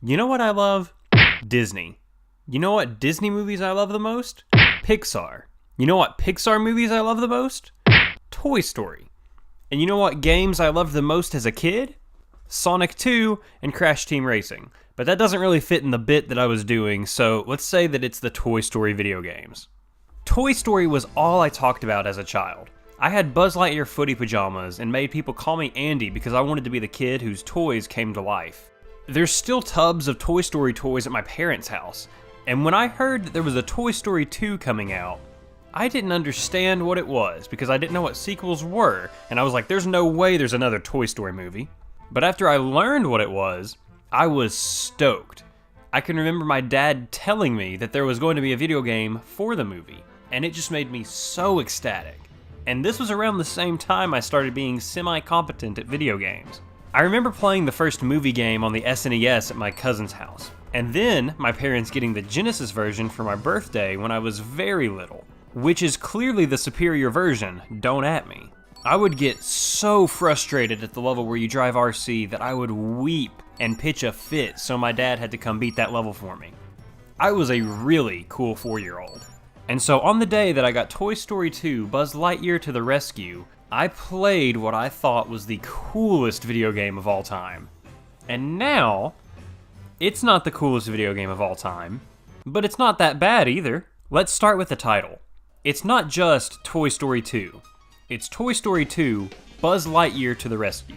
You know what I love? Disney. You know what Disney movies I love the most? Pixar. You know what Pixar movies I love the most? Toy Story. And you know what games I loved the most as a kid? Sonic 2 and Crash Team Racing. But that doesn't really fit in the bit that I was doing, so let's say that it's the Toy Story video games. Toy Story was all I talked about as a child. I had Buzz Lightyear footy pajamas and made people call me Andy because I wanted to be the kid whose toys came to life. There's still tubs of Toy Story toys at my parents' house, and when I heard that there was a Toy Story 2 coming out, I didn't understand what it was because I didn't know what sequels were, and I was like, there's no way there's another Toy Story movie. But after I learned what it was, I was stoked. I can remember my dad telling me that there was going to be a video game for the movie, and it just made me so ecstatic. And this was around the same time I started being semi-competent at video games. I remember playing the first movie game on the SNES at my cousin's house, and then my parents getting the Genesis version for my birthday when I was very little, which is clearly the superior version, don't at me. I would get so frustrated at the level where you drive RC that I would weep and pitch a fit, so my dad had to come beat that level for me. I was a really cool 4-year-old. And so on the day that I got Toy Story 2 Buzz Lightyear to the Rescue, I played what I thought was the coolest video game of all time. And now, it's not the coolest video game of all time, but it's not that bad either. Let's start with the title. It's not just Toy Story 2. It's Toy Story 2 Buzz Lightyear to the Rescue.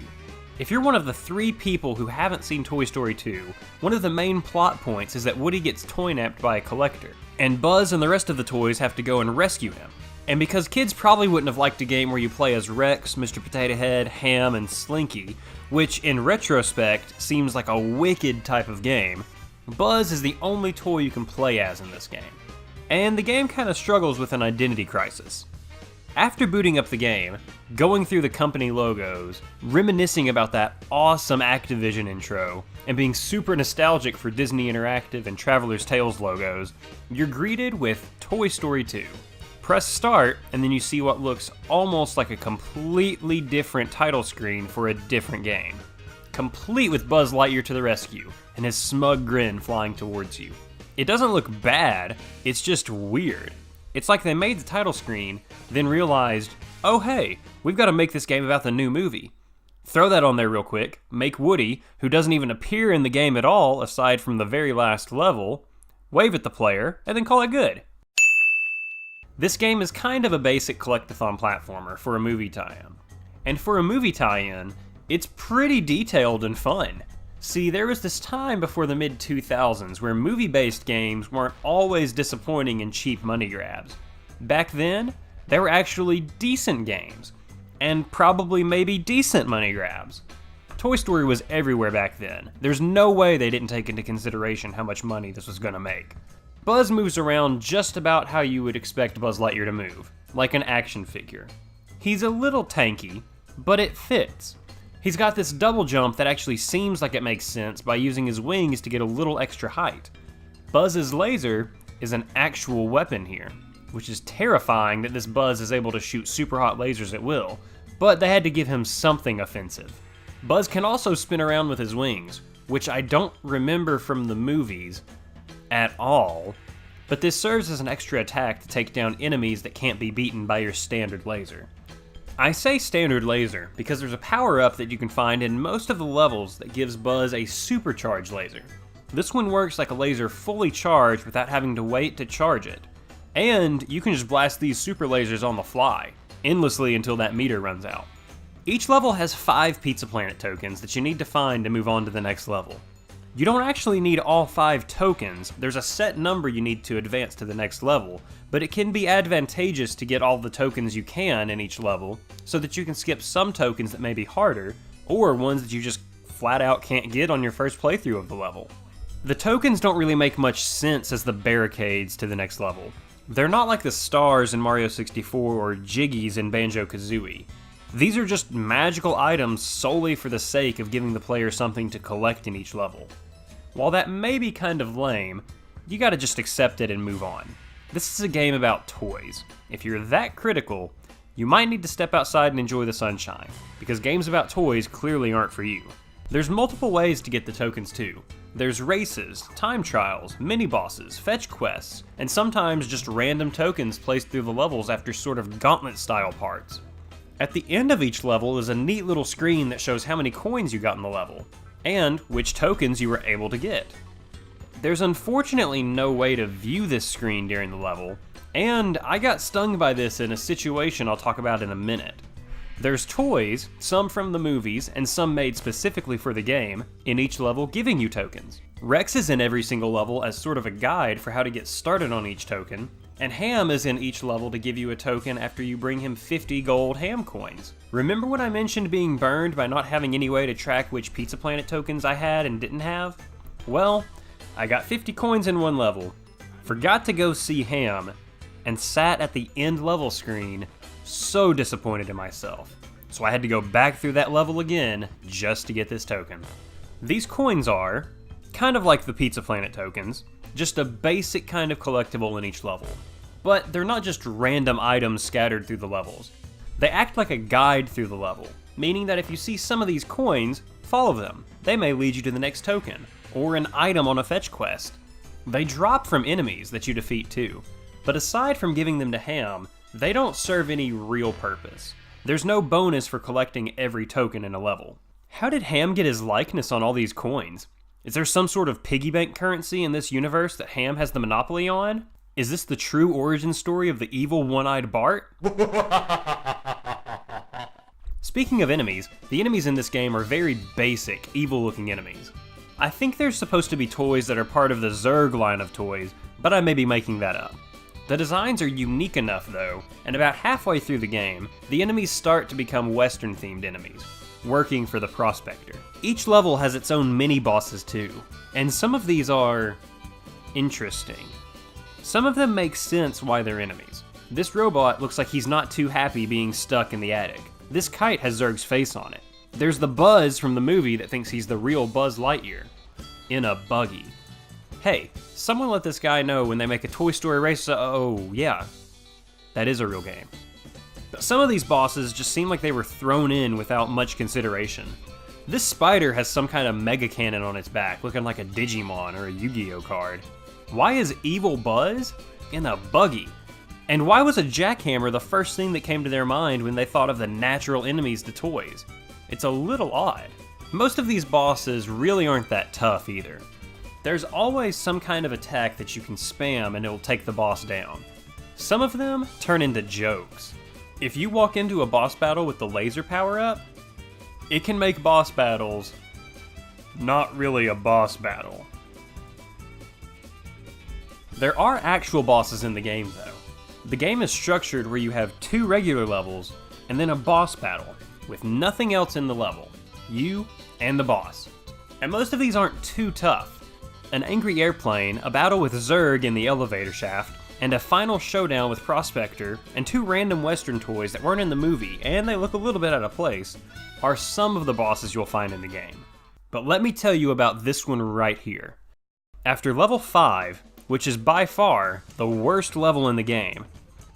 If you're one of the 3 people who haven't seen Toy Story 2, one of the main plot points is that Woody gets toy-napped by a collector, and Buzz and the rest of the toys have to go and rescue him. And because kids probably wouldn't have liked a game where you play as Rex, Mr. Potato Head, Ham, and Slinky, which in retrospect seems like a wicked type of game, Buzz is the only toy you can play as in this game. And the game kind of struggles with an identity crisis. After booting up the game, going through the company logos, reminiscing about that awesome Activision intro, and being super nostalgic for Disney Interactive and Traveler's Tales logos, you're greeted with Toy Story 2. Press start, and then you see what looks almost like a completely different title screen for a different game. Complete with Buzz Lightyear to the rescue, and his smug grin flying towards you. It doesn't look bad, it's just weird. It's like they made the title screen, then realized, oh hey, we've got to make this game about the new movie. Throw that on there real quick, make Woody, who doesn't even appear in the game at all aside from the very last level, wave at the player, and then call it good. This game is kind of a basic collectathon platformer for a movie tie-in. And for a movie tie-in, it's pretty detailed and fun. See, there was this time before the mid-2000s where movie-based games weren't always disappointing and cheap money grabs. Back then, they were actually decent games, and probably maybe decent money grabs. Toy Story was everywhere back then. There's no way they didn't take into consideration how much money this was gonna make. Buzz moves around just about how you would expect Buzz Lightyear to move, like an action figure. He's a little tanky, but it fits. He's got this double jump that actually seems like it makes sense by using his wings to get a little extra height. Buzz's laser is an actual weapon here, which is terrifying that this Buzz is able to shoot super hot lasers at will, but they had to give him something offensive. Buzz can also spin around with his wings, which I don't remember from the movies at all, but this serves as an extra attack to take down enemies that can't be beaten by your standard laser. I say standard laser because there's a power-up that you can find in most of the levels that gives Buzz a supercharged laser. This one works like a laser fully charged without having to wait to charge it. And you can just blast these super lasers on the fly, endlessly until that meter runs out. Each level has 5 Pizza Planet tokens that you need to find to move on to the next level. You don't actually need all 5 tokens, there's a set number you need to advance to the next level, but it can be advantageous to get all the tokens you can in each level, so that you can skip some tokens that may be harder, or ones that you just flat out can't get on your first playthrough of the level. The tokens don't really make much sense as the barricades to the next level. They're not like the stars in Mario 64 or Jiggies in Banjo-Kazooie. These are just magical items solely for the sake of giving the player something to collect in each level. While that may be kind of lame, you gotta just accept it and move on. This is a game about toys. If you're that critical, you might need to step outside and enjoy the sunshine, because games about toys clearly aren't for you. There's multiple ways to get the tokens too. There's races, time trials, mini-bosses, fetch quests, and sometimes just random tokens placed through the levels after sort of gauntlet-style parts. At the end of each level is a neat little screen that shows how many coins you got in the level, and which tokens you were able to get. There's unfortunately no way to view this screen during the level, and I got stung by this in a situation I'll talk about in a minute. There's toys, some from the movies and some made specifically for the game, in each level giving you tokens. Rex is in every single level as sort of a guide for how to get started on each token, and Ham is in each level to give you a token after you bring him 50 gold Ham coins. Remember when I mentioned being burned by not having any way to track which Pizza Planet tokens I had and didn't have? Well, I got 50 coins in one level, forgot to go see Ham, and sat at the end level screen so disappointed in myself. So I had to go back through that level again just to get this token. These coins are kind of like the Pizza Planet tokens, just a basic kind of collectible in each level. But they're not just random items scattered through the levels. They act like a guide through the level, meaning that if you see some of these coins, follow them. They may lead you to the next token, or an item on a fetch quest. They drop from enemies that you defeat too, but aside from giving them to Ham, they don't serve any real purpose. There's no bonus for collecting every token in a level. How did Ham get his likeness on all these coins? Is there some sort of piggy bank currency in this universe that Ham has the monopoly on? Is this the true origin story of the evil one-eyed Bart? Speaking of enemies, the enemies in this game are very basic, evil-looking enemies. I think there's supposed to be toys that are part of the Zurg line of toys, but I may be making that up. The designs are unique enough though, and about halfway through the game, the enemies start to become Western-themed enemies, working for the Prospector. Each level has its own mini-bosses too, and some of these are interesting. Some of them make sense why they're enemies. This robot looks like he's not too happy being stuck in the attic. This kite has Zurg's face on it. There's the Buzz from the movie that thinks he's the real Buzz Lightyear, in a buggy. Hey, someone let this guy know when they make a Toy Story race. Oh yeah, that is a real game. But some of these bosses just seem like they were thrown in without much consideration. This spider has some kind of mega cannon on its back, looking like a Digimon or a Yu-Gi-Oh card. Why is Evil Buzz in a buggy? And why was a jackhammer the first thing that came to their mind when they thought of the natural enemies to toys? It's a little odd. Most of these bosses really aren't that tough either. There's always some kind of attack that you can spam and it'll take the boss down. Some of them turn into jokes. If you walk into a boss battle with the laser power up, it can make boss battles not really a boss battle. There are actual bosses in the game though. The game is structured where you have 2 regular levels and then a boss battle with nothing else in the level, you and the boss. And most of these aren't too tough. An angry airplane, a battle with Zurg in the elevator shaft, and a final showdown with Prospector, and 2 random Western toys that weren't in the movie, and they look a little bit out of place, are some of the bosses you'll find in the game. But let me tell you about this one right here. After level 5, which is by far the worst level in the game,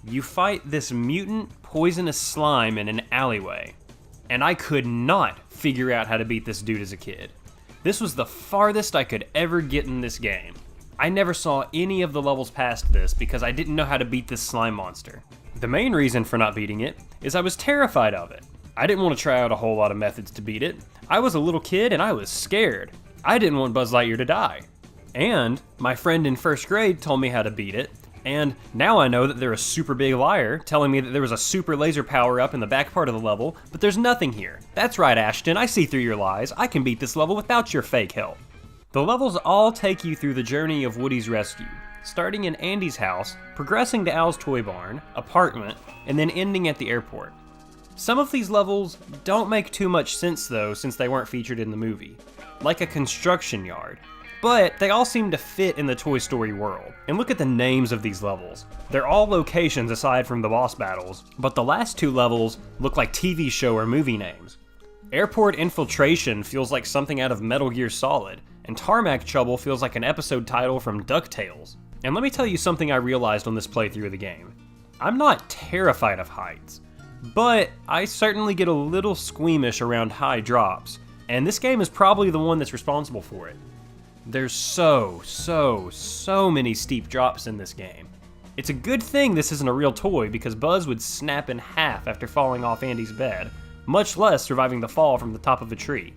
you fight this mutant, poisonous slime in an alleyway. And I could not figure out how to beat this dude as a kid. This was the farthest I could ever get in this game. I never saw any of the levels past this because I didn't know how to beat this slime monster. The main reason for not beating it is I was terrified of it. I didn't want to try out a whole lot of methods to beat it. I was a little kid and I was scared. I didn't want Buzz Lightyear to die. And my friend in first grade told me how to beat it, and now I know that they're a super big liar, telling me that there was a super laser power-up in the back part of the level, but there's nothing here. That's right, Ashton, I see through your lies. I can beat this level without your fake help. The levels all take you through the journey of Woody's rescue, starting in Andy's house, progressing to Al's toy barn, apartment, and then ending at the airport. Some of these levels don't make too much sense though, since they weren't featured in the movie, like a construction yard. But they all seem to fit in the Toy Story world. And look at the names of these levels. They're all locations aside from the boss battles, but the last 2 levels look like TV show or movie names. Airport Infiltration feels like something out of Metal Gear Solid, and Tarmac Trouble feels like an episode title from DuckTales. And let me tell you something I realized on this playthrough of the game. I'm not terrified of heights, but I certainly get a little squeamish around high drops, And this game is probably the one that's responsible for it. There's so many steep drops in this game. It's a good thing this isn't a real toy because Buzz would snap in half after falling off Andy's bed, much less surviving the fall from the top of a tree.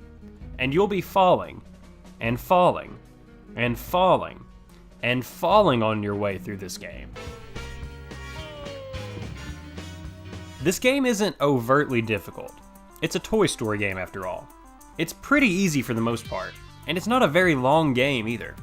And you'll be falling, and falling, and falling, and falling on your way through this game. This game isn't overtly difficult. It's a Toy Story game after all. It's pretty easy for the most part, and it's not a very long game either.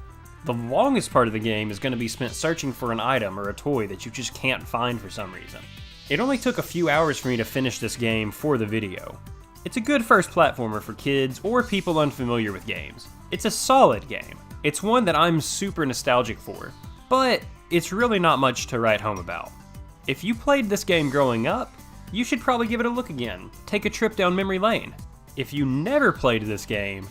The longest part of the game is going to be spent searching for an item or a toy that you just can't find for some reason. It only took a few hours for me to finish this game for the video. It's a good first platformer for kids or people unfamiliar with games. It's a solid game. It's one that I'm super nostalgic for, but it's really not much to write home about. If you played this game growing up, you should probably give it a look again. Take a trip down memory lane. If you never played this game,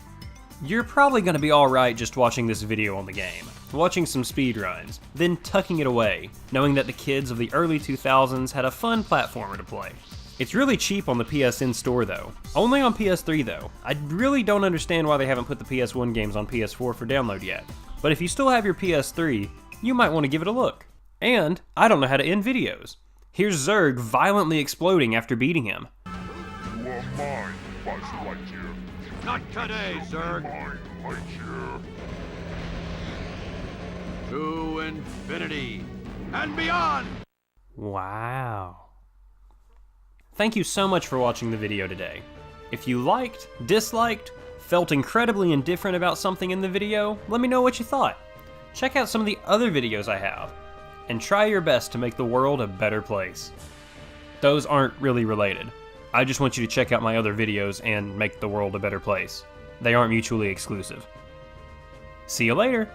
you're probably going to be alright just watching this video on the game, watching some speedruns, then tucking it away, knowing that the kids of the early 2000s had a fun platformer to play. It's really cheap on the PSN store though. Only on PS3 though. I really don't understand why they haven't put the PS1 games on PS4 for download yet. But if you still have your PS3, you might want to give it a look. And I don't know how to end videos. Here's Zurg violently exploding after beating him. You are mine, Buzz Lightyear. Not today, Zurg. Mine, Lightyear. To infinity and beyond! Wow. Thank you so much for watching the video today. If you liked, disliked, felt incredibly indifferent about something in the video, let me know what you thought. Check out some of the other videos I have, and try your best to make the world a better place. Those aren't really related. I just want you to check out my other videos and make the world a better place. They aren't mutually exclusive. See you later!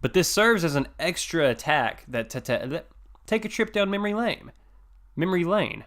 But this serves as an extra attack that take a trip down memory lane. Memory lane.